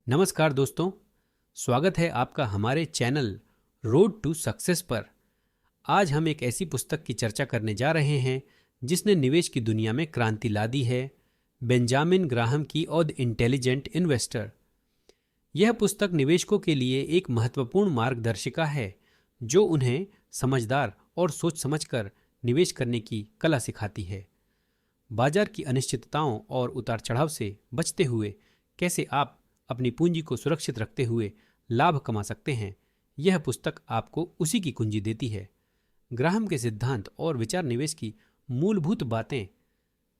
नमस्कार दोस्तों, स्वागत है आपका हमारे चैनल रोड टू सक्सेस पर। आज हम एक ऐसी पुस्तक की चर्चा करने जा रहे हैं जिसने निवेश की दुनिया में क्रांति ला दी है, बेंजामिन ग्राहम की द इंटेलिजेंट इन्वेस्टर। यह पुस्तक निवेशकों के लिए एक महत्वपूर्ण मार्गदर्शिका है जो उन्हें समझदार और सोच समझकर निवेश करने की कला सिखाती है। बाजार की अनिश्चितताओं और उतार चढ़ाव से बचते हुए कैसे आप अपनी पूंजी को सुरक्षित रखते हुए लाभ कमा सकते हैं, यह पुस्तक आपको उसी की कुंजी देती है। ग्राहम के सिद्धांत और विचार निवेश की मूलभूत बातें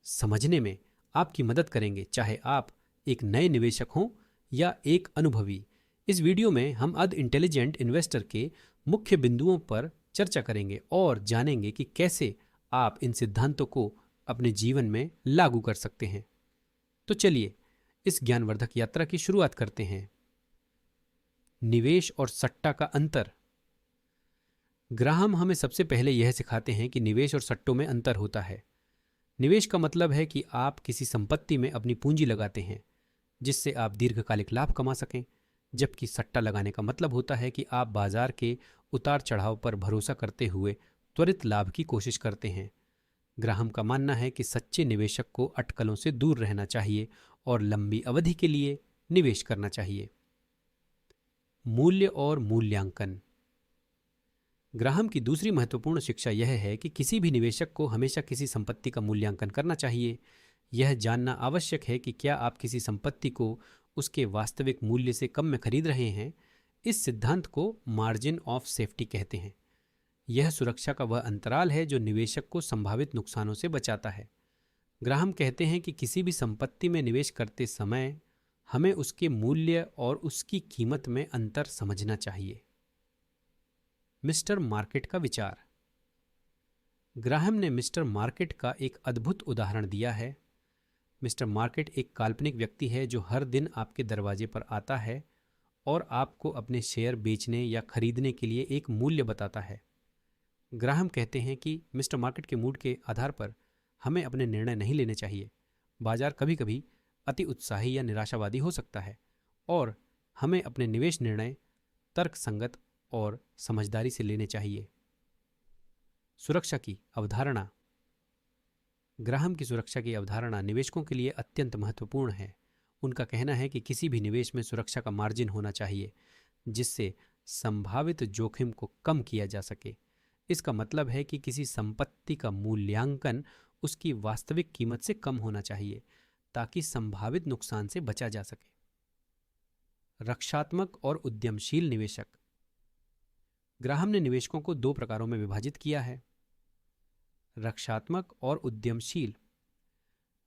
समझने में आपकी मदद करेंगे, चाहे आप एक नए निवेशक हों या एक अनुभवी। इस वीडियो में हम द इंटेलिजेंट इन्वेस्टर के मुख्य बिंदुओं पर चर्चा करेंगे और जानेंगे कि कैसे आप इन सिद्धांतों को अपने जीवन में लागू कर सकते हैं। तो चलिए इस ज्ञानवर्धक यात्रा की शुरुआत करते हैं। निवेश और सट्टा का अंतर। ग्राहम हमें सबसे पहले यह सिखाते हैं कि निवेश और सट्टों में अंतर होता है। निवेश का मतलब है कि आप किसी संपत्ति में अपनी पूंजी लगाते हैं जिससे आप दीर्घकालिक लाभ कमा सकें, जबकि सट्टा लगाने का मतलब होता है कि आप बाजार के उतार चढ़ाव पर भरोसा करते हुए त्वरित लाभ की कोशिश करते हैं। ग्राहम का मानना है कि सच्चे निवेशक को अटकलों से दूर रहना चाहिए और लंबी अवधि के लिए निवेश करना चाहिए। मूल्य और मूल्यांकन। ग्राहम की दूसरी महत्वपूर्ण शिक्षा यह है कि किसी भी निवेशक को हमेशा किसी संपत्ति का मूल्यांकन करना चाहिए। यह जानना आवश्यक है कि क्या आप किसी संपत्ति को उसके वास्तविक मूल्य से कम में खरीद रहे हैं। इस सिद्धांत को मार्जिन ऑफ सेफ्टी कहते हैं। यह सुरक्षा का वह अंतराल है जो निवेशक को संभावित नुकसानों से बचाता है। ग्राहम कहते हैं कि किसी भी संपत्ति में निवेश करते समय हमें उसके मूल्य और उसकी कीमत में अंतर समझना चाहिए। मिस्टर मार्केट का विचार। ग्राहम ने मिस्टर मार्केट का एक अद्भुत उदाहरण दिया है। मिस्टर मार्केट एक काल्पनिक व्यक्ति है जो हर दिन आपके दरवाजे पर आता है और आपको अपने शेयर बेचने या खरीदने के लिए एक मूल्य बताता है। ग्राहम कहते हैं कि मिस्टर मार्केट के मूड के आधार पर हमें अपने निर्णय नहीं लेने चाहिए। बाजार कभी कभी अति उत्साही या निराशावादी हो सकता है और हमें अपने निवेश निर्णय तर्कसंगत और समझदारी से लेने चाहिए। सुरक्षा की अवधारणा। ग्राहम की सुरक्षा की अवधारणा निवेशकों के लिए अत्यंत महत्वपूर्ण है। उनका कहना है कि किसी भी निवेश में सुरक्षा का मार्जिन होना चाहिए जिससे संभावित जोखिम को कम किया जा सके। इसका मतलब है कि किसी संपत्ति का मूल्यांकन उसकी वास्तविक कीमत से कम होना चाहिए ताकि संभावित नुकसान से बचा जा सके। रक्षात्मक और उद्यमशील निवेशक। ग्राहम ने निवेशकों को दो प्रकारों में विभाजित किया है, रक्षात्मक और उद्यमशील।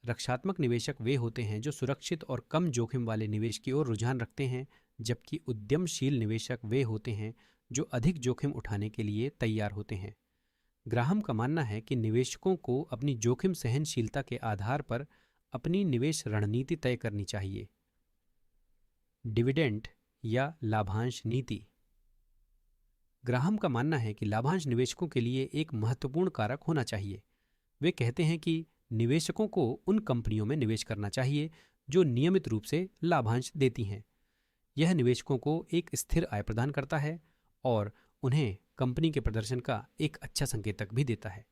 रक्षात्मक निवेशक वे होते हैं जो सुरक्षित और कम जोखिम वाले निवेश की ओर रुझान रखते हैं, जबकि उद्यमशील निवेशक वे होते हैं जो अधिक जोखिम उठाने के लिए तैयार होते हैं। ग्राहम का मानना है कि निवेशकों को अपनी जोखिम सहनशीलता के आधार पर अपनी निवेश रणनीति तय करनी चाहिए। डिविडेंड या लाभांश नीति। ग्राहम का मानना है कि लाभांश निवेशकों के लिए एक महत्वपूर्ण कारक होना चाहिए। वे कहते हैं कि निवेशकों को उन कंपनियों में निवेश करना चाहिए जो नियमित रूप से लाभांश देती हैं। यह निवेशकों को एक स्थिर आय प्रदान करता है और उन्हें कंपनी के प्रदर्शन का एक अच्छा संकेतक भी देता है।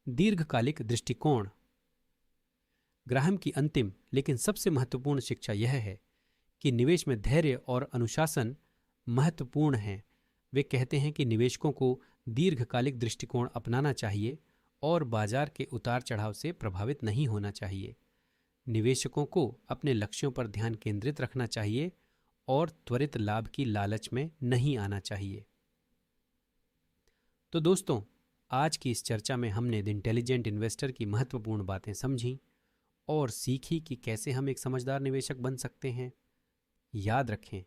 दीर्घकालिक दृष्टिकोण। ग्राहम की अंतिम लेकिन सबसे महत्वपूर्ण शिक्षा यह है कि निवेश में धैर्य और अनुशासन महत्वपूर्ण हैं। वे कहते हैं कि निवेशकों को दीर्घकालिक दृष्टिकोण अपनाना चाहिए और बाजार के उतार चढ़ाव से प्रभावित नहीं होना चाहिए। निवेशकों को अपने लक्ष्यों पर ध्यान केंद्रित रखना चाहिए और त्वरित लाभ की लालच में नहीं आना चाहिए। तो दोस्तों, आज की इस चर्चा में हमने द इंटेलिजेंट इन्वेस्टर की महत्वपूर्ण बातें समझी और सीखी कि कैसे हम एक समझदार निवेशक बन सकते हैं। याद रखें,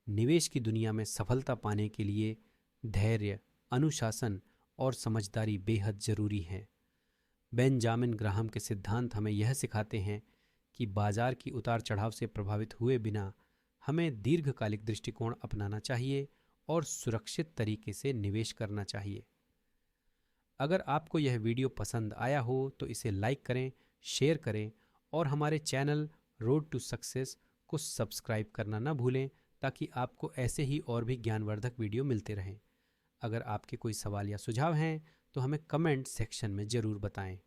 निवेश की दुनिया में सफलता पाने के लिए धैर्य, अनुशासन और समझदारी बेहद जरूरी है। बेंजामिन ग्राहम के सिद्धांत हमें यह सिखाते हैं कि बाजार की उतार चढ़ाव से प्रभावित हुए बिना हमें दीर्घकालिक दृष्टिकोण अपनाना चाहिए और सुरक्षित तरीके से निवेश करना चाहिए। अगर आपको यह वीडियो पसंद आया हो तो इसे लाइक करें, शेयर करें और हमारे चैनल रोड टू सक्सेस को सब्सक्राइब करना ना भूलें ताकि आपको ऐसे ही और भी ज्ञानवर्धक वीडियो मिलते रहें। अगर आपके कोई सवाल या सुझाव हैं तो हमें कमेंट सेक्शन में ज़रूर बताएं।